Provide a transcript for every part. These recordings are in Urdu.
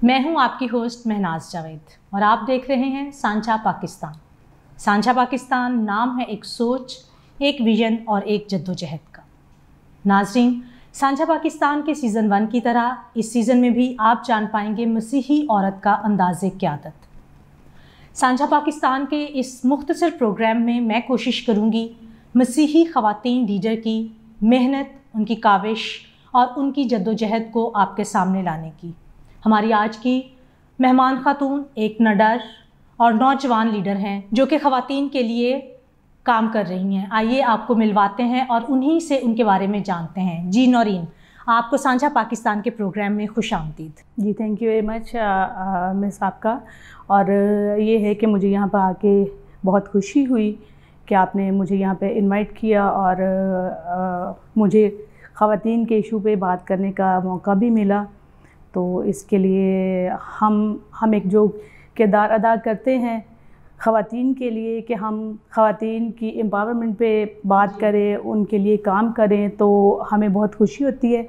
میں ہوں آپ کی ہوسٹ مہناز جاوید اور آپ دیکھ رہے ہیں سانچا پاکستان۔ سانچا پاکستان نام ہے ایک سوچ، ایک ویژن اور ایک جدوجہد کا۔ ناظرین، سانچا پاکستان کے سیزن 1 کی طرح اس سیزن میں بھی آپ جان پائیں گے مسیحی عورت کا انداز قیادت۔ سانچا پاکستان کے اس مختصر پروگرام میں میں کوشش کروں گی مسیحی خواتین لیڈر کی محنت، ان کی کاوش اور ان کی جدوجہد کو آپ کے سامنے لانے کی۔ ہماری آج کی مہمان خاتون ایک نڈر اور نوجوان لیڈر ہیں جو کہ خواتین کے لیے کام کر رہی ہیں۔ آئیے آپ کو ملواتے ہیں اور انہی سے ان کے بارے میں جانتے ہیں۔ جی نورین، آپ کو سانچا پاکستان کے پروگرام میں خوش آمدید۔ جی تھینک یو ویری مچ مس آپ کا، اور یہ ہے کہ مجھے یہاں پہ آ کے بہت خوشی ہوئی کہ آپ نے مجھے یہاں پہ انوائٹ کیا اور مجھے خواتین کے ایشو پہ بات کرنے کا موقع بھی ملا۔ تو اس کے لیے ہم ایک جو کردار ادا کرتے ہیں خواتین کے لیے کہ ہم خواتین کی امپاورمنٹ پہ بات کریں، ان کے لیے کام کریں، تو ہمیں بہت خوشی ہوتی ہے۔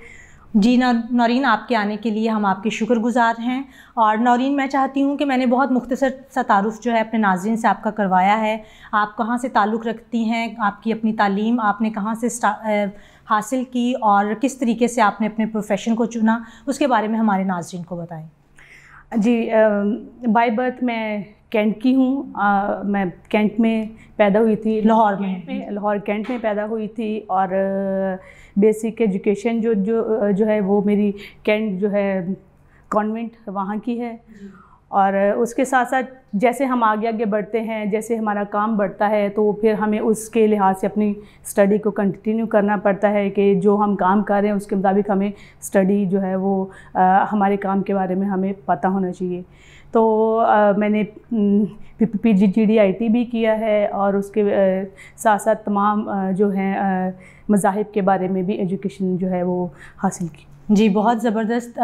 جی نورین، آپ کے آنے کے لیے ہم آپ کے شکر گزار ہیں۔ اور نورین، میں چاہتی ہوں کہ میں نے بہت مختصر سا تعارف جو ہے اپنے ناظرین سے آپ کا کروایا ہے۔ آپ کہاں سے تعلق رکھتی ہیں، آپ کی اپنی تعلیم آپ نے کہاں سے حاصل کی اور کس طریقے سے آپ نے اپنے پروفیشن کو چنا، اس کے بارے میں ہمارے ناظرین کو بتائیں۔ جی بائی برتھ میں کینٹ کی ہوں۔ میں کینٹ میں پیدا ہوئی تھی، لاہور کینٹ میں پیدا ہوئی تھی، اور بیسک ایجوکیشن جو ہے وہ میری کینٹ جو ہے کانوینٹ وہاں کی ہے۔ اور اس کے ساتھ ساتھ جیسے ہم آگے بڑھتے ہیں، جیسے ہمارا کام بڑھتا ہے، تو پھر ہمیں اس کے لحاظ سے اپنی اسٹڈی کو کنٹینیو کرنا پڑتا ہے کہ جو ہم کام کر رہے ہیں اس کے مطابق ہمیں اسٹڈی جو ہے وہ ہمارے کام کے بارے میں ہمیں پتہ ہونا چاہیے۔ تو میں نے PGDIT بھی کیا ہے، اور اس کے ساتھ ساتھ تمام جو ہیں مذاہب کے بارے میں بھی ایجوکیشن جو ہے وہ حاصل کی۔ جی بہت زبردست۔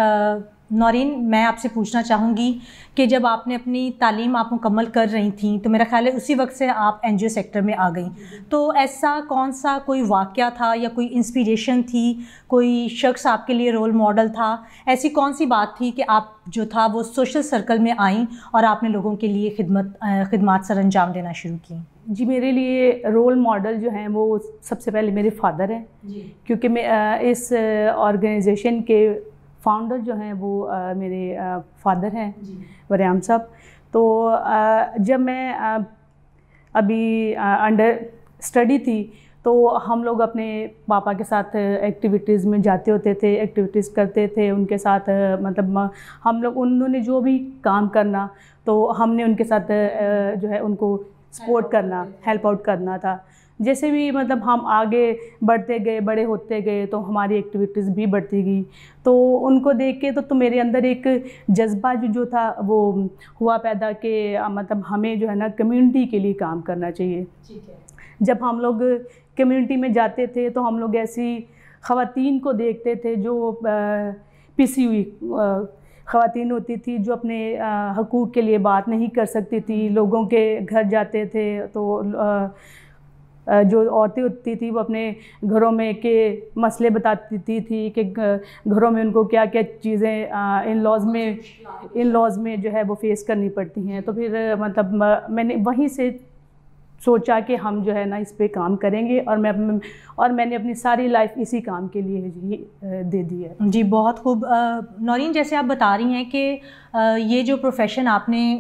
نورین، میں آپ سے پوچھنا چاہوں گی کہ جب آپ نے اپنی تعلیم آپ مکمل کر رہی تھیں تو میرا خیال ہے اسی وقت سے آپ NGO سیکٹر میں آ گئیں، تو ایسا کون سا کوئی واقعہ تھا یا کوئی انسپیریشن تھی، کوئی شخص آپ کے لیے رول ماڈل تھا، ایسی کون سی بات تھی کہ آپ جو تھا وہ سوشل سرکل میں آئیں اور آپ نے لوگوں کے لیے خدمات سر انجام دینا شروع کی؟ جی میرے لیے رول ماڈل جو ہیں وہ سب سے پہلے میرے فادر ہیں، کیونکہ میں اس آرگنائزیشن کے فاؤنڈر جو ہیں وہ میرے فادر ہیں، وریام صاحب۔ تو جب میں ابھی انڈر اسٹڈی تھی تو ہم لوگ اپنے پاپا کے ساتھ ایکٹیویٹیز میں جاتے ہوتے تھے، ایکٹیویٹیز کرتے تھے ان کے ساتھ، مطلب ہم لوگ انہوں نے جو بھی کام کرنا تو ہم نے ان کے ساتھ جو ہے ان کو سپورٹ کرنا، ہیلپ آؤٹ کرنا تھا۔ جیسے بھی مطلب ہم آگے بڑھتے گئے، بڑے ہوتے گئے، تو ہماری ایکٹیویٹیز بھی بڑھتی گئی، تو ان کو دیکھ کے تو میرے اندر ایک جذبہ جو تھا وہ ہوا پیدا کہ مطلب ہمیں جو ہے نا کمیونٹی کے لیے کام کرنا چاہیے۔ جب ہم لوگ کمیونٹی میں جاتے تھے تو ہم لوگ ایسی خواتین کو دیکھتے تھے جو پسی ہوئی خواتین ہوتی تھی، جو اپنے حقوق کے لیے بات نہیں کر سکتی تھی، لوگوں کے گھر جاتے تھے تو جو عورتیں ہوتی تھیں وہ اپنے گھروں میں کے مسئلے بتاتی تھی کہ گھروں میں ان کو کیا کیا چیزیں ان لاز میں جو ہے وہ فیس کرنی پڑتی ہیں۔ تو پھر مطلب میں نے وہیں سے سوچا کہ ہم جو ہے نا اس پہ کام کریں گے، اور میں نے اپنی ساری لائف اسی کام کے لیے دے دی ہے۔ جی بہت خوب۔ نورین، جیسے آپ بتا رہی ہیں کہ یہ جو پروفیشن آپ نے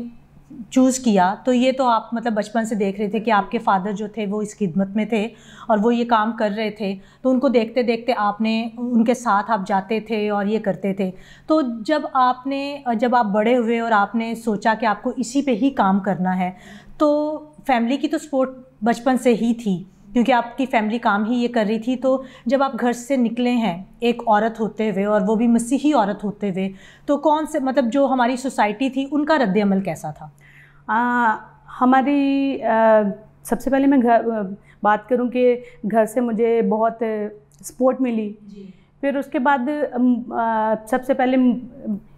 چوز کیا تو یہ تو آپ مطلب بچپن سے دیکھ رہے تھے کہ آپ کے فادر جو تھے وہ اس خدمت میں تھے اور وہ یہ کام کر رہے تھے، تو ان کو دیکھتے دیکھتے آپ نے ان کے ساتھ آپ جاتے تھے اور یہ کرتے تھے۔ تو جب آپ بڑے ہوئے اور آپ نے سوچا کہ آپ کو اسی پہ ہی کام کرنا ہے، تو فیملی کی تو سپورٹ بچپن سے ہی تھی کیونکہ آپ کی فیملی کام ہی یہ کر رہی تھی، تو جب آپ گھر سے نکلے ہیں ایک عورت ہوتے ہوئے اور وہ بھی مسیحی عورت ہوتے ہوئے، تو کون سے مطلب جو ہماری سوسائٹی تھی ان کا رد عمل کیسا تھا؟ ہماری سب سے پہلے میں بات کروں کہ گھر سے مجھے بہت سپورٹ ملی۔ پھر اس کے بعد سب سے پہلے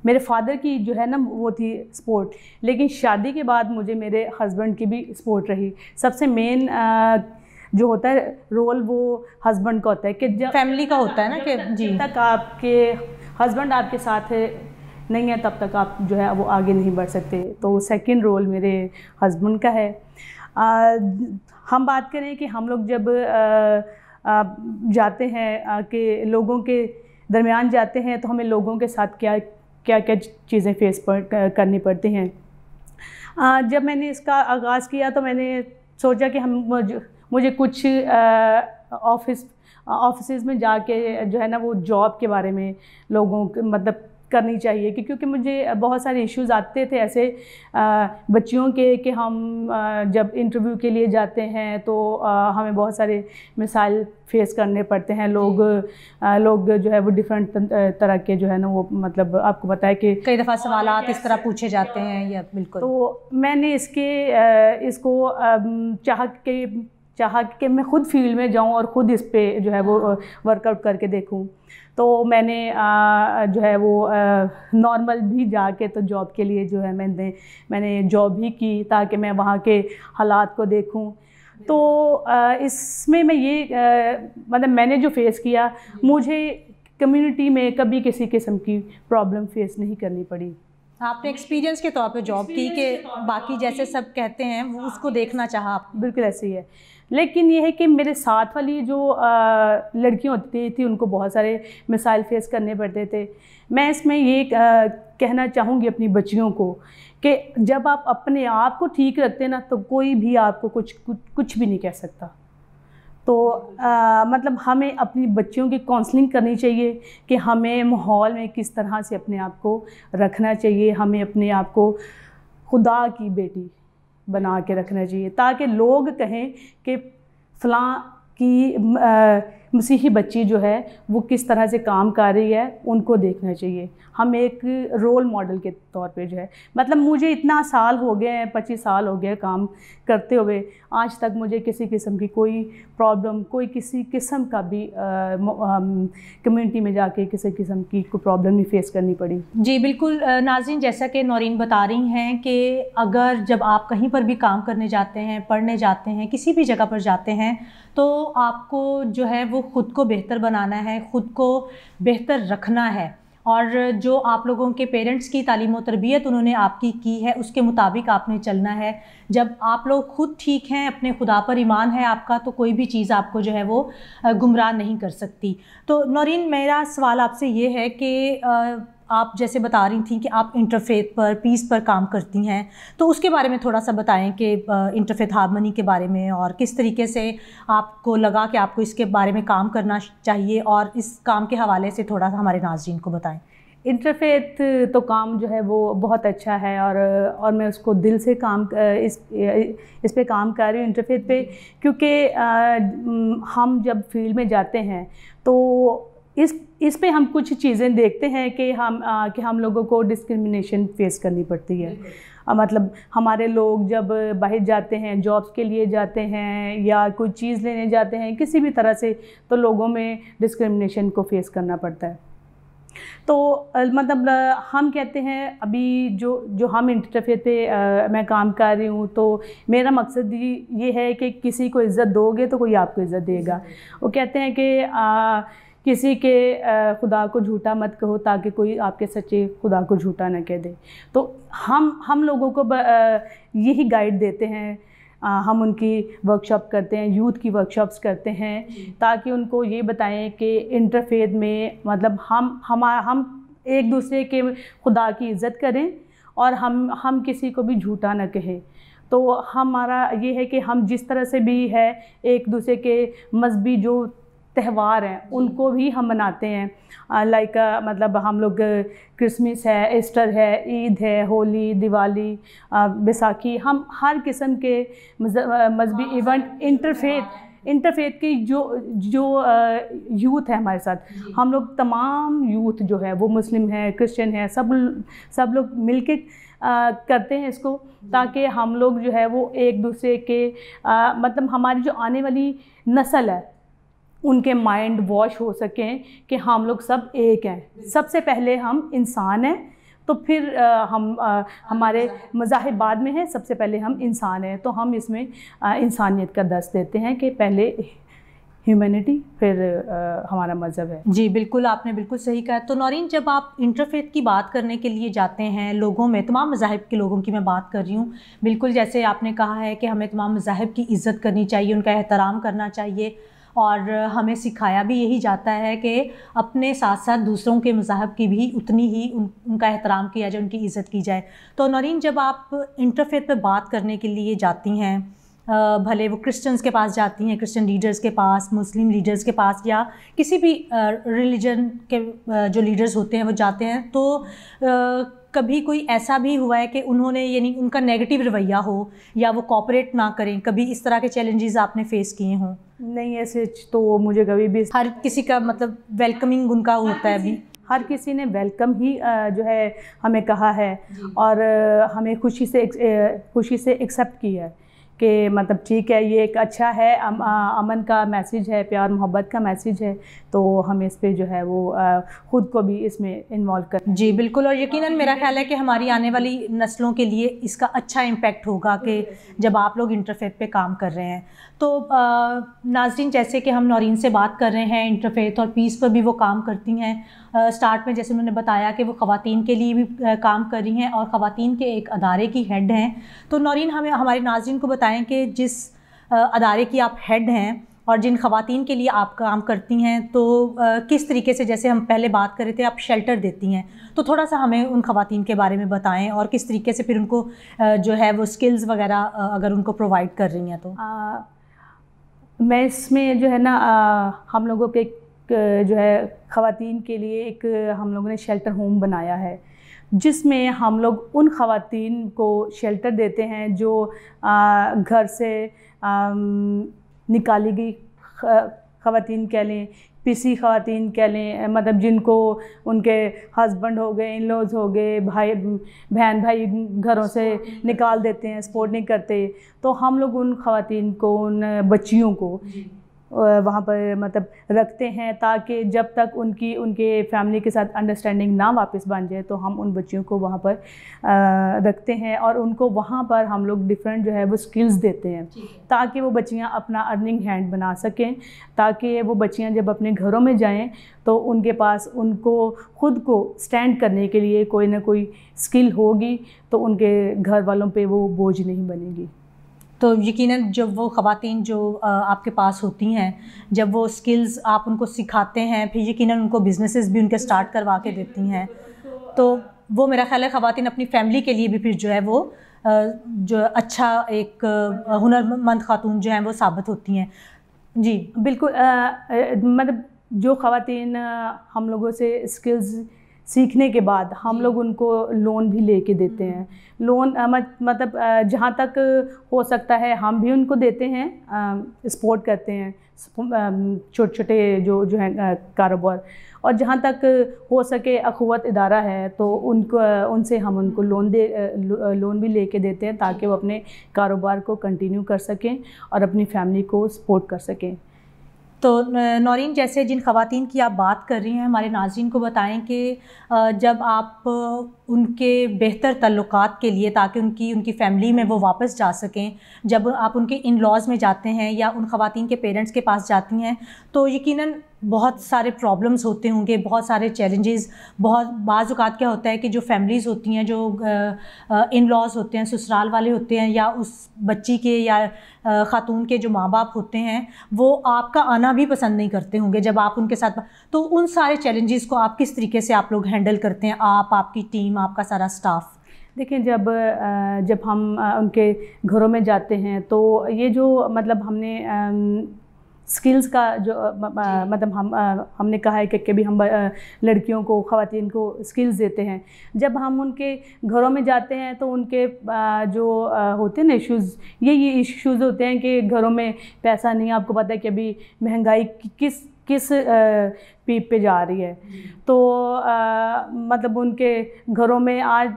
میرے فادر کی جو ہے نا وہ تھی سپورٹ، لیکن شادی کے بعد مجھے میرے ہسبینڈ کی بھی سپورٹ رہی۔ سب سے مین جو ہوتا ہے رول وہ ہسبینڈ کا ہوتا ہے کہ جب فیملی کا ہوتا ہے نا کہ جی تک آپ کے ہسبینڈ آپ کے ساتھ نہیں ہے تب تک آپ جو ہے وہ آگے نہیں بڑھ سکتے. تو سیکنڈ رول میرے ہسبینڈ کا ہے. ہم بات کریں کہ ہم لوگ جب جاتے ہیں کہ لوگوں کے درمیان جاتے ہیں تو ہمیں لوگوں کے ساتھ کیا کیا چیزیں فیس کرنی پڑتی ہیں. جب میں نے اس کا آغاز کیا تو میں نے سوچا کہ مجھے کچھ آفسز میں جا کے جو ہے نا وہ جاب کے بارے میں لوگوں مطلب کرنی چاہیے کیونکہ مجھے بہت سارے ایشوز آتے تھے ایسے بچیوں کے کہ ہم جب انٹرویو کے لیے جاتے ہیں تو ہمیں بہت سارے مسائل فیس کرنے پڑتے ہیں. لوگ جو ہے وہ ڈفرینٹ طرح کے جو ہے نا وہ مطلب آپ کو بتایا کہ کئی دفعہ سوالات اس طرح پوچھے جاتے ہیں. یا بالکل. تو میں نے اس کو چاہا کہ میں خود فیلڈ میں جاؤں اور خود اس پہ جو ہے وہ ورک آؤٹ کر کے دیکھوں. تو میں نے جو ہے وہ نارمل بھی جا کے تو جاب کے لیے جو ہے میں نے جاب بھی کی تاکہ میں وہاں کے حالات کو دیکھوں. تو اس میں یہ مطلب میں نے جو فیس کیا مجھے کمیونٹی میں کبھی کسی قسم کی پرابلم فیس نہیں کرنی پڑی. آپ نے ایکسپیرینس کے طور پہ جاب کی کہ باقی جیسے سب کہتے ہیں وہ اس کو دیکھنا چاہا آپ؟ بالکل ایسے ہی ہے. لیکن یہ ہے کہ میرے ساتھ والی جو لڑکیاں ہوتی تھیں ان کو بہت سارے مسائل فیس کرنے پڑتے تھے. میں اس میں یہ کہنا چاہوں گی اپنی بچیوں کو کہ جب آپ اپنے آپ کو ٹھیک رکھتے ہیں نا تو کوئی بھی آپ کو کچھ بھی نہیں کہہ سکتا. تو مطلب ہمیں اپنی بچیوں کی کونسلنگ کرنی چاہیے کہ ہمیں ماحول میں کس طرح سے اپنے آپ کو رکھنا چاہیے. ہمیں اپنے آپ کو خدا کی بیٹی بنا کے رکھنا چاہیے تاکہ لوگ کہیں کہ فلاں کی مسیحی بچی جو ہے وہ کس طرح سے کام کر رہی ہے, ان کو دیکھنا چاہیے. ہم ایک رول ماڈل کے طور پہ جو ہے مطلب مجھے اتنا سال ہو گئے ہیں, 25 سال ہو گئے کام کرتے ہوئے, آج تک مجھے کسی قسم کی کوئی پرابلم, کوئی کسی قسم کا بھی کمیونٹی میں جا کے کسی قسم کی کوئی پرابلم نہیں فیس کرنی پڑی. جی بالکل. ناظرین, جیسا کہ نورین بتا رہی ہیں کہ اگر جب آپ کہیں پر بھی کام کرنے جاتے ہیں, پڑھنے جاتے ہیں, کسی بھی جگہ پر جاتے ہیں تو آپ کو جو ہے وہ خود کو بہتر بنانا ہے, خود کو بہتر رکھنا ہے, اور جو آپ لوگوں کے پیرنٹس کی تعلیم و تربیت انہوں نے آپ کی ہے اس کے مطابق آپ نے چلنا ہے. جب آپ لوگ خود ٹھیک ہیں, اپنے خدا پر ایمان ہے آپ کا, تو کوئی بھی چیز آپ کو جو ہے وہ گمراہ نہیں کر سکتی. تو نورین, میرا سوال آپ سے یہ ہے کہ آپ جیسے بتا رہی تھیں کہ آپ انٹرفیتھ پر, پیس پر کام کرتی ہیں, تو اس کے بارے میں تھوڑا سا بتائیں کہ انٹرفیتھ ہارمنی کے بارے میں, اور کس طریقے سے آپ کو لگا کہ آپ کو اس کے بارے میں کام کرنا چاہیے, اور اس کام کے حوالے سے تھوڑا سا ہمارے ناظرین کو بتائیں. انٹرفیتھ تو کام جو ہے وہ بہت اچھا ہے اور میں اس کو دل سے اس پہ کام کر رہی ہوں انٹرفیتھ پہ, کیونکہ ہم جب فیلڈ میں جاتے ہیں تو اس پہ ہم کچھ چیزیں دیکھتے ہیں کہ ہم لوگوں کو ڈسکرمنیشن فیس کرنی پڑتی ہے. مطلب ہمارے لوگ جب باہر جاتے ہیں, جابس کے لیے جاتے ہیں یا کوئی چیز لینے جاتے ہیں کسی بھی طرح سے, تو لوگوں میں ڈسکرمنیشن کو فیس کرنا پڑتا ہے. تو مطلب ہم کہتے ہیں ابھی جو ہم انٹرفیتھ پہ میں کام کر رہی ہوں, تو میرا مقصد یہ ہے کہ کسی کو عزت دو گے تو کوئی آپ کو عزت دے گا. وہ کہتے ہیں کہ کسی کے خدا کو جھوٹا مت کہو تاکہ کوئی آپ کے سچے خدا کو جھوٹا نہ کہہ دے. تو ہم لوگوں کو یہی گائیڈ دیتے ہیں. ہم ان کی ورکشاپ کرتے ہیں, یوتھ کی ورکشاپس کرتے ہیں, تاکہ ان کو یہ بتائیں کہ انٹرفیتھ میں مطلب ہم ایک دوسرے کے خدا کی عزت کریں اور ہم کسی کو بھی جھوٹا نہ کہیں. تو ہمارا یہ ہے کہ ہم جس طرح سے بھی ہے ایک دوسرے کے مذہبی جو تہوار ہیں ان کو بھی ہم مناتے ہیں. لائک مطلب ہم لوگ کرسمس ہے, ایسٹر ہے, عید ہے, ہولی, دیوالی, بیساکھی, ہم ہر قسم کے مذہبی ایونٹ انٹرفیتھ کی جو یوتھ ہے ہمارے ساتھ, ہم لوگ تمام یوتھ جو ہے وہ مسلم ہے, کرسچن ہے, سب لوگ مل کے کرتے ہیں اس کو, تاکہ ہم لوگ جو ہے وہ ایک دوسرے کے مطلب ہماری جو آنے والی نسل ہے ان کے مائنڈ واش ہو سکیں کہ ہم لوگ سب ایک ہیں. سب سے پہلے ہم انسان ہیں, تو پھر ہمارے مذاہب بعد میں ہیں, سب سے پہلے ہم انسان ہیں. تو ہم اس میں انسانیت کا درس دیتے ہیں کہ پہلے ہیومینٹی، پھر ہمارا مذہب ہے۔ جی بالکل، آپ نے بالکل صحیح کہا۔ تو نورین، جب آپ انٹرفیتھ کی بات کرنے کے لیے جاتے ہیں لوگوں میں، تمام مذاہب کے لوگوں کی میں بات کر رہی ہوں، بالکل جیسے آپ نے کہا ہے کہ ہمیں تمام مذاہب کی عزت کرنی چاہیے، ان کا احترام کرنا چاہیے، اور ہمیں سکھایا بھی یہی جاتا ہے کہ اپنے ساتھ ساتھ دوسروں کے مذاہب کی بھی اتنی ہی ان کا احترام کیا جائے، ان کی عزت کی جائے۔ تو نورین، جب آپ انٹرفیتھ پہ بات کرنے کے لیے جاتی ہیں، بھلے وہ کرسچنس کے پاس جاتی ہیں، کرسچن لیڈرز کے پاس، مسلم لیڈرز کے پاس، یا کسی بھی ریلیجن کے جو لیڈرز ہوتے ہیں وہ جاتے ہیں، تو کبھی کوئی ایسا بھی ہوا ہے کہ انہوں نے، یعنی ان کا نیگیٹو رویہ ہو یا وہ کوآپریٹ نہ کریں؟ کبھی اس طرح کے چیلنجز آپ نے فیس کیے ہوں؟ نہیں، ایسے تو مجھے کبھی بھی، ہر کسی کا مطلب ویلکمنگ ان کا ہوتا ہے ابھی، ہر کسی نے ویلکم ہی جو ہے ہمیں کہا ہے، اور ہمیں خوشی سے ایکسیپٹ کیا ہے کہ مطلب ٹھیک ہے، یہ ایک اچھا ہے، امن کا میسیج ہے، پیار محبت کا میسیج ہے، تو ہمیں اس پہ جو ہے وہ خود کو بھی اس میں انوالو کریں۔ جی بالکل، اور یقیناً میرا خیال ہے کہ ہماری آنے والی نسلوں کے لیے اس کا اچھا امپیکٹ ہوگا کہ جب آپ لوگ انٹرفیتھ پہ کام کر رہے ہیں۔ تو ناظرین، جیسے کہ ہم نورین سے بات کر رہے ہیں انٹرفیتھ اور پیس پر بھی وہ کام کرتی ہیں، سٹارٹ میں جیسے انہوں نے بتایا کہ وہ خواتین کے لیے بھی کام کر رہی ہیں اور خواتین کے ایک ادارے کی ہیڈ ہیں۔ تو نورین، ہمیں ہمارے ناظرین کو بتائیں کہ جس ادارے کی آپ ہیڈ ہیں اور جن خواتین کے لیے آپ کام کرتی ہیں، تو کس طریقے سے، جیسے ہم پہلے بات کر رہے تھے آپ شیلٹر دیتی ہیں، تو تھوڑا سا ہمیں ان خواتین کے بارے میں بتائیں، اور کس طریقے سے پھر ان کو جو ہے وہ سکلز وغیرہ اگر ان کو پرووائڈ کر رہی ہیں۔ تو میں اس میں جو ہے نا، ہم لوگوں کے جو ہے خواتین کے لیے ایک ہم لوگوں نے شیلٹر ہوم بنایا ہے، جس میں ہم لوگ ان خواتین کو شیلٹر دیتے ہیں جو گھر سے نکالی گئی خواتین کہہ لیں، پسی خواتین کہہ لیں، مطلب جن کو ان کے ہسبینڈ ہو گئے، ان لوز ہو گئے، بہن بھائی گھروں سے نکال دیتے ہیں، سپورٹ نہیں کرتے، تو ہم لوگ ان خواتین کو، ان بچیوں کو وہاں پر مطلب رکھتے ہیں، تاکہ جب تک ان کے فیملی کے ساتھ انڈرسٹینڈنگ نہ واپس بن جائے، تو ہم ان بچیوں کو وہاں پر رکھتے ہیں، اور ان کو وہاں پر ہم لوگ ڈفرینٹ جو ہے وہ سکلز دیتے ہیں، تاکہ وہ بچیاں اپنا ارننگ ہینڈ بنا سکیں، تاکہ وہ بچیاں جب اپنے گھروں میں جائیں تو ان کے پاس ان کو خود کو سٹینڈ کرنے کے لیے کوئی نہ کوئی سکل ہوگی، تو ان کے گھر والوں پہ وہ بوجھ نہیں بنے گی۔ تو یقیناً جب وہ خواتین جو آپ کے پاس ہوتی ہیں، جب وہ سکلز آپ ان کو سکھاتے ہیں، پھر یقیناً ان کو بزنسز بھی ان کے سٹارٹ کروا کے دیتی ہیں، تو وہ میرا خیال ہے خواتین اپنی فیملی کے لیے بھی پھر جو ہے وہ جو اچھا ایک ہنرمند خاتون جو ہیں وہ ثابت ہوتی ہیں۔ جی بالکل، مطلب جو خواتین ہم لوگوں سے سکلز سیکھنے کے بعد ہم لوگ ان کو لون بھی لے کے دیتے ہیں، لون مطلب جہاں تک ہو سکتا ہے ہم بھی ان کو دیتے ہیں، سپورٹ کرتے ہیں چھوٹے چھوٹے جو ہیں کاروبار، اور جہاں تک ہو سکے اخوت ادارہ ہے تو ان سے ہم ان کو لون بھی لے کے دیتے ہیں، تاکہ وہ اپنے کاروبار کو کنٹینیو کر سکیں اور اپنی فیملی کو سپورٹ کر سکیں۔ تو نورین، جیسے جن خواتین کی آپ بات کر رہی ہیں، ہمارے ناظرین کو بتائیں کہ جب آپ ان کے بہتر تعلقات کے لیے، تاکہ ان کی فیملی میں وہ واپس جا سکیں، جب آپ ان کے ان لاز میں جاتے ہیں یا ان خواتین کے پیرنٹس کے پاس جاتی ہیں، تو یقیناً بہت سارے پرابلمز ہوتے ہوں گے، بہت سارے چیلنجز، بعض اوقات کیا ہوتا ہے کہ جو فیملیز ہوتی ہیں، جو ان لاز ہوتے ہیں، سسرال والے ہوتے ہیں، یا اس بچی کے یا خاتون کے جو ماں باپ ہوتے ہیں، وہ آپ کا آنا بھی پسند نہیں کرتے ہوں گے جب آپ ان کے ساتھ، تو ان سارے چیلنجز کو آپ کس طریقے سے آپ لوگ ہینڈل کرتے ہیں، آپ کی ٹیم، آپ کا سارا سٹاف؟ دیکھیں، جب ہم ان کے گھروں میں جاتے ہیں تو یہ جو مطلب ہم نے سکلز کا جو مطلب ہم نے کہا ہے کہ کبھی ہم لڑکیوں کو، خواتین کو سکلز دیتے ہیں، جب ہم ان کے گھروں میں جاتے ہیں تو ان کے جو ہوتے ہیں نا ایشوز، یہ ایشوز ہوتے ہیں کہ گھروں میں پیسہ نہیں، آپ کو پتہ ہے کہ ابھی مہنگائی پیپ پہ جا رہی ہے. تو مطلب ان کے گھروں میں آج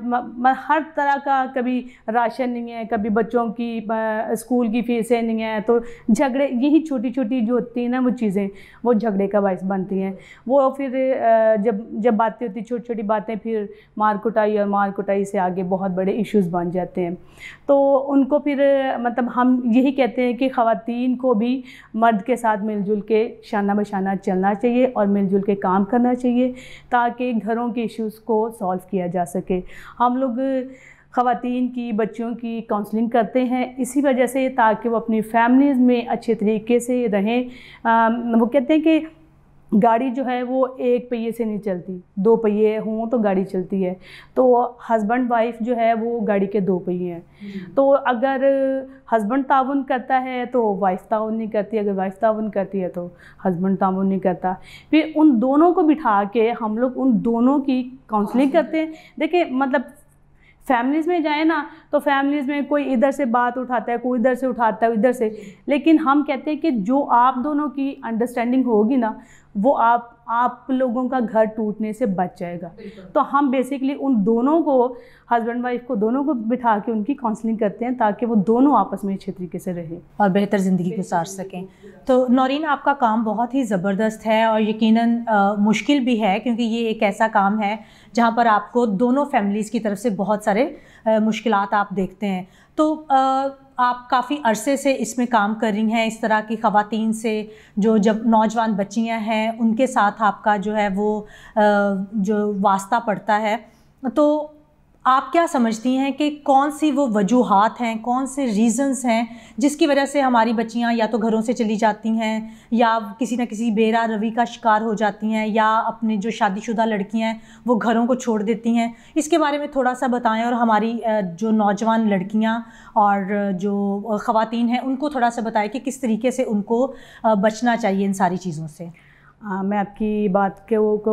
ہر طرح کا کبھی راشن نہیں ہے, کبھی بچوں کی اسکول کی فیسیں نہیں ہیں, تو جھگڑے, یہی چھوٹی چھوٹی جو ہوتی ہیں نا وہ چیزیں وہ جھگڑے کا باعث بنتی ہیں. وہ پھر جب باتیں ہوتی چھوٹی چھوٹی باتیں پھر مار کٹائی, اور مار کٹائی سے آگے بہت بڑے ایشوز بن جاتے ہیں. تو ان کو پھر مطلب ہم یہی کہتے ہیں کہ خواتین کو بھی مرد کے ساتھ مل جل کے شانہ بشانہ چلنا چاہیے اور مل جل کے کام کرنا چاہیے تاکہ گھروں کے ایشوز کو سالو کیا جا سکے. ہم لوگ خواتین کی, بچوں کی کاؤنسلنگ کرتے ہیں اسی وجہ سے تاکہ وہ اپنی فیملیز میں اچھے طریقے سے رہیں. وہ کہتے ہیں کہ گاڑی جو ہے وہ ایک پہیے سے نہیں چلتی, 2 پہیے ہوں تو گاڑی چلتی ہے. تو ہسبینڈ وائف جو ہے وہ گاڑی کے 2 پہیے ہیں. تو اگر ہسبینڈ تعاون کرتا ہے تو وائف تعاون نہیں کرتی, اگر وائف تعاون کرتی ہے تو ہسبینڈ تعاون نہیں کرتا. پھر ان دونوں کو بٹھا کے ہم لوگ ان دونوں کی کاؤنسلنگ کرتے ہیں. دیکھیں مطلب فیملیز میں جائیں نا تو فیملیز میں کوئی ادھر سے بات اٹھاتا ہے, کوئی ادھر سے اٹھاتا ہے, ادھر سے, لیکن ہم کہتے ہیں کہ جو آپ دونوں کی انڈرسٹینڈنگ ہوگی نا وہ آپ لوگوں کا گھر ٹوٹنے سے بچ جائے گا. تو ہم بیسکلی ان دونوں کو, ہسبینڈ وائف کو دونوں کو بٹھا کے ان کی کاؤنسلنگ کرتے ہیں تاکہ وہ دونوں آپس میں اچھے طریقے سے رہیں اور بہتر زندگی گزار سکیں. تو نورین, آپ کا کام بہت ہی زبردست ہے اور یقیناً مشکل بھی ہے, کیونکہ یہ ایک ایسا کام ہے جہاں پر آپ کو دونوں فیملیز کی طرف سے بہت سارے مشکلات آپ دیکھتے ہیں. تو آپ کافی عرصے سے اس میں کام کر رہی ہیں, اس طرح کی خواتین سے جو جب نوجوان بچیاں ہیں ان کے ساتھ آپ کا جو ہے وہ جو واسطہ پڑتا ہے. تو آپ کیا سمجھتی ہیں کہ کون سی وہ وجوہات ہیں, کون سے ریزنز ہیں جس کی وجہ سے ہماری بچیاں یا تو گھروں سے چلی جاتی ہیں یا کسی نہ کسی بے راہ روی کا شکار ہو جاتی ہیں, یا اپنے جو شادی شدہ لڑکیاں ہیں وہ گھروں کو چھوڑ دیتی ہیں؟ اس کے بارے میں تھوڑا سا بتائیں, اور ہماری جو نوجوان لڑکیاں اور جو خواتین ہیں ان کو تھوڑا سا بتائیں کہ کس طریقے سے ان کو بچنا چاہیے ان ساری چیزوں سے. میں آپ کی بات کو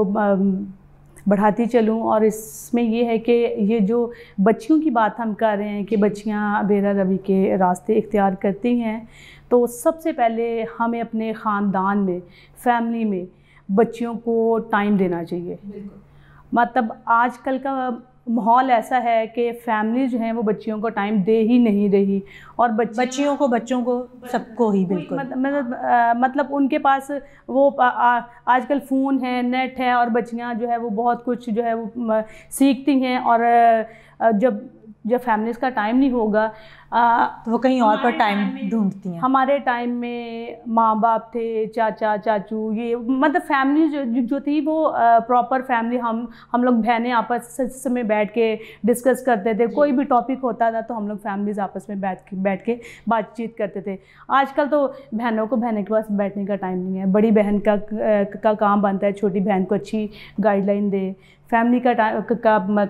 بڑھاتی چلوں, اور اس میں یہ ہے کہ یہ جو بچیوں کی بات ہم کر رہے ہیں کہ بچیاں بے راہ روی کے راستے اختیار کرتی ہیں, تو سب سے پہلے ہمیں اپنے خاندان میں, فیملی میں بچیوں کو ٹائم دینا چاہیے. مطلب آج کل کا ماحول ایسا ہے کہ فیملی جو ہیں وہ بچیوں کو ٹائم دے ہی نہیں رہی, اور بچوں کو سب کو ہی بالکل مطلب ان کے پاس وہ آج کل فون ہے, نیٹ ہے, اور بچیاں جو ہے وہ بہت کچھ جو ہے وہ سیکھتی ہیں, اور جب فیملیز کا ٹائم نہیں ہوگا تو وہ کہیں اور پر ٹائم ڈھونڈتی ہیں. ہمارے ٹائم میں ماں باپ تھے, چاچا چاچو, یہ مطلب فیملی جو تھی وہ پراپر فیملی, ہم لوگ بہنیں آپس میں بیٹھ کے ڈسکس کرتے تھے. کوئی بھی ٹاپک ہوتا تھا تو ہم لوگ فیملیز آپس میں بیٹھ کے بات چیت کرتے تھے. آج کل تو بہنوں کے پاس بیٹھنے کا ٹائم نہیں ہے. بڑی بہن کا کام بنتا ہے چھوٹی بہن کو اچھی گائیڈ لائن دے. فیملی کا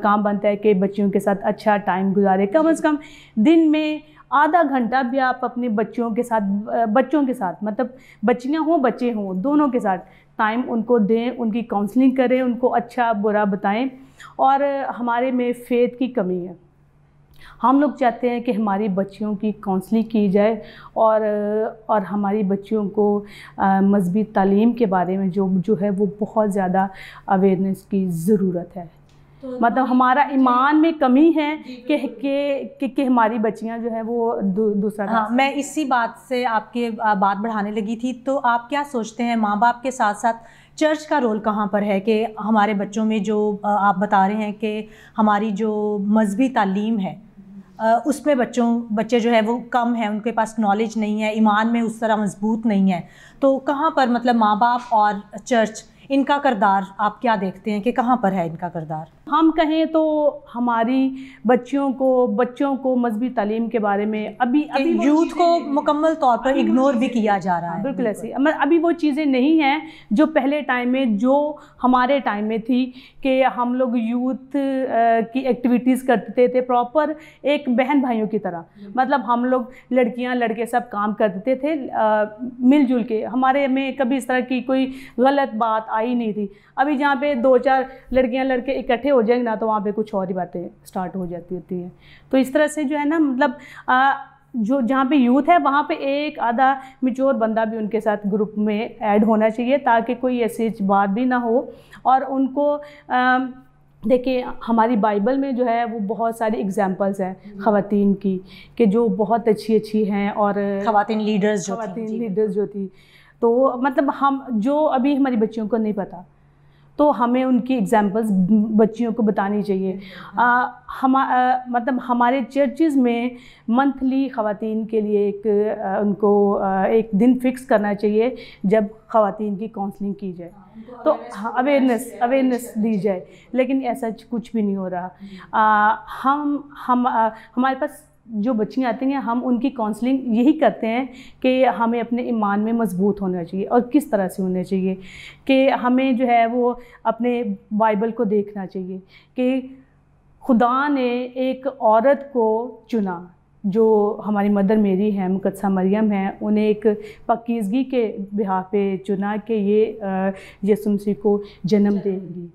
کام بنتا ہے کہ بچیوں کے ساتھ اچھا ٹائم گزارے. کم از کم دن میں آدھا گھنٹہ بھی آپ اپنے بچوں کے ساتھ مطلب بچیاں ہوں بچے ہوں دونوں کے ساتھ ٹائم ان کو دیں, ان کی کاؤنسلنگ کریں, ان کو اچھا برا بتائیں. اور ہمارے میں فیتھ کی کمی ہے. ہم لوگ چاہتے ہیں کہ ہماری بچیوں کی کاؤنسلنگ کی جائے, اور ہماری بچیوں کو مذہبی تعلیم کے بارے میں جو ہے وہ بہت زیادہ اویئرنیس کی ضرورت ہے. مطلب ہمارا ایمان میں کمی ہے کہ ہماری بچیاں جو ہیں وہ دوسرا. میں اسی بات سے آپ کی بات بڑھانے لگی تھی. تو آپ کیا سوچتے ہیں ماں باپ کے ساتھ ساتھ چرچ کا رول کہاں پر ہے کہ ہمارے بچوں میں جو آپ بتا رہے ہیں کہ ہماری جو مذہبی تعلیم ہے اس میں بچے جو ہے وہ کم ہیں, ان کے پاس نالج نہیں ہے, ایمان میں اس طرح مضبوط نہیں ہے, تو کہاں پر مطلب ماں باپ اور چرچ ان کا کردار آپ کیا دیکھتے ہیں کہ کہاں پر ہے ان کا کردار؟ ہم کہیں تو ہماری بچوں کو مذہبی تعلیم کے بارے میں ابھی یوتھ کو مکمل طور پر اگنور بھی کیا جا رہا ہے. بالکل ایسی ابھی وہ چیزیں نہیں ہیں جو پہلے ٹائم میں, جو ہمارے ٹائم میں تھی کہ ہم لوگ یوتھ کی ایکٹیویٹیز کرتے تھے پراپر ایک بہن بھائیوں کی طرح. مطلب ہم لوگ لڑکیاں لڑکے سب کام کرتے تھے مل جل کے. ہمارے میں کبھی اس طرح کی کوئی غلط بات آئی نہیں تھی. ابھی جہاں پہ 2-4 لڑکیاں لڑکے اکٹھے ہو جائیں گے نا تو وہاں پہ کچھ اور ہی باتیں سٹارٹ ہو جاتی ہوتی ہیں. تو اس طرح سے جو ہے نا مطلب جو جہاں پہ یوتھ ہے وہاں پہ ایک آدھا میچور بندہ بھی ان کے ساتھ گروپ میں ایڈ ہونا چاہیے تاکہ کوئی ایسی بات بھی نہ ہو. اور ان کو دیکھیں ہماری بائبل میں جو ہے وہ بہت ساری اگزامپلز ہیں خواتین کی کہ جو بہت اچھی ہیں اور خواتین لیڈرز جو تھی. تو مطلب ہم جو ابھی ہماری بچیوں کو نہیں پتہ تو ہمیں ان کی ایگزامپلز بچیوں کو بتانی چاہیے. مطلب ہمارے چرچز میں منتھلی خواتین کے لیے ان کو ایک دن فکس کرنا چاہیے جب خواتین کی کاؤنسلنگ کی جائے, تو اویئرنیس دی جائے. لیکن ایسا کچھ بھی نہیں ہو رہا. ہمارے پاس جو بچیاں آتی ہیں ہم ان کی کاؤنسلنگ یہی کرتے ہیں کہ ہمیں اپنے ایمان میں مضبوط ہونا چاہیے. اور کس طرح سے ہونا چاہیے کہ ہمیں جو ہے وہ اپنے بائبل کو دیکھنا چاہیے کہ خدا نے ایک عورت کو چنا جو ہماری مدر میری ہیں, مقدسہ مریم ہیں, انہیں ایک پاکیزگی کے بہا پہ چنا کہ یہ یسوع مسیح کو جنم دے گی.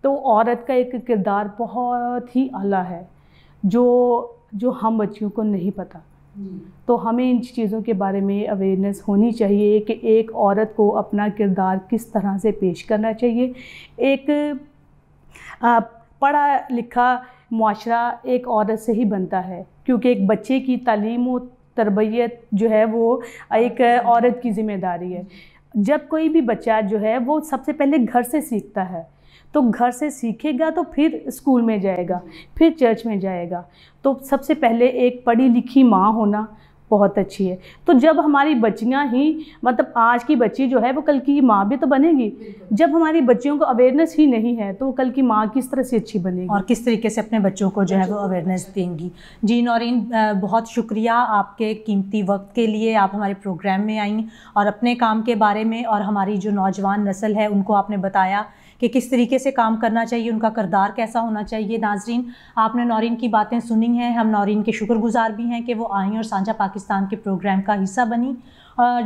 تو عورت کا ایک کردار بہت ہی اعلیٰ ہے جو ہم بچیوں کو نہیں پتہ. تو ہمیں ان چیزوں کے بارے میں اویئرنیس ہونی چاہیے کہ ایک عورت کو اپنا کردار کس طرح سے پیش کرنا چاہیے. ایک پڑھا لکھا معاشرہ ایک عورت سے ہی بنتا ہے, کیونکہ ایک بچے کی تعلیم و تربیت جو ہے وہ ایک عورت کی ذمہ داری ہے. جب کوئی بھی بچہ جو ہے وہ سب سے پہلے گھر سے سیکھتا ہے, تو گھر سے سیکھے گا تو پھر اسکول میں جائے گا, پھر چرچ میں جائے گا. تو سب سے پہلے ایک پڑھی لکھی ماں ہونا بہت اچھی ہے. تو جب ہماری بچیاں ہی مطلب آج کی بچی جو ہے وہ کل کی ماں بھی تو بنے گی. جب ہماری بچیوں کو اویئرنیس ہی نہیں ہے تو کل کی ماں کس طرح سے اچھی بنے گی اور کس طریقے سے اپنے بچوں کو جو ہے وہ اویئرنیس دیں گی. جی نورین, بہت شکریہ آپ کے قیمتی وقت کے لیے. آپ ہمارے پروگرام میں آئیں اور اپنے کام کے بارے میں اور ہماری جو نوجوان نسل ہے ان کو آپ نے بتایا کہ کس طریقے سے کام کرنا چاہیے, ان کا کردار کیسا ہونا چاہیے. ناظرین, آپ نے نورین کی باتیں سنی ہیں. ہم نورین کے شکر گزار بھی ہیں کہ وہ آئیں اور سانجھا پاکستان کے پروگرام کا حصہ بنی.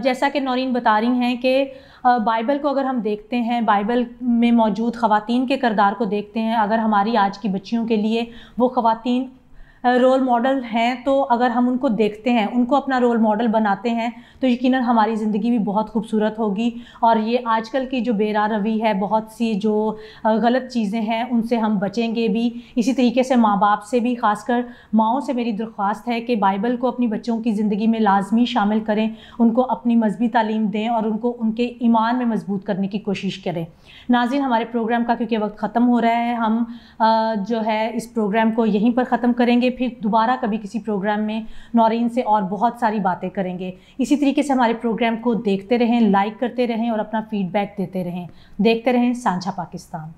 جیسا کہ نورین بتا رہی ہیں کہ بائبل کو اگر ہم دیکھتے ہیں, بائبل میں موجود خواتین کے کردار کو دیکھتے ہیں, اگر ہماری آج کی بچیوں کے لیے وہ خواتین رول ماڈل ہیں, تو اگر ہم ان کو دیکھتے ہیں, ان کو اپنا رول ماڈل بناتے ہیں, تو یقیناً ہماری زندگی بھی بہت خوبصورت ہوگی. اور یہ آج کل کی جو بے راہ روی ہے, بہت سی جو غلط چیزیں ہیں, ان سے ہم بچیں گے بھی. اسی طریقے سے ماں باپ سے بھی, خاص کر ماؤں سے میری درخواست ہے کہ بائبل کو اپنی بچوں کی زندگی میں لازمی شامل کریں, ان کو اپنی مذہبی تعلیم دیں اور ان کو ان کے ایمان میں مضبوط کرنے کی کوشش کریں. ناظرین, ہمارے پروگرام کا کیونکہ وقت ختم ہو رہا ہے, ہم جو ہے اس پروگرام کو یہیں پر ختم کریں گے. پھر دوبارہ کبھی کسی پروگرام میں نورین سے اور بہت ساری باتیں کریں گے. اسی طریقے سے ہمارے پروگرام کو دیکھتے رہیں, لائک کرتے رہیں اور اپنا فیڈ بیک دیتے رہیں. دیکھتے رہیں سانجھا پاکستان.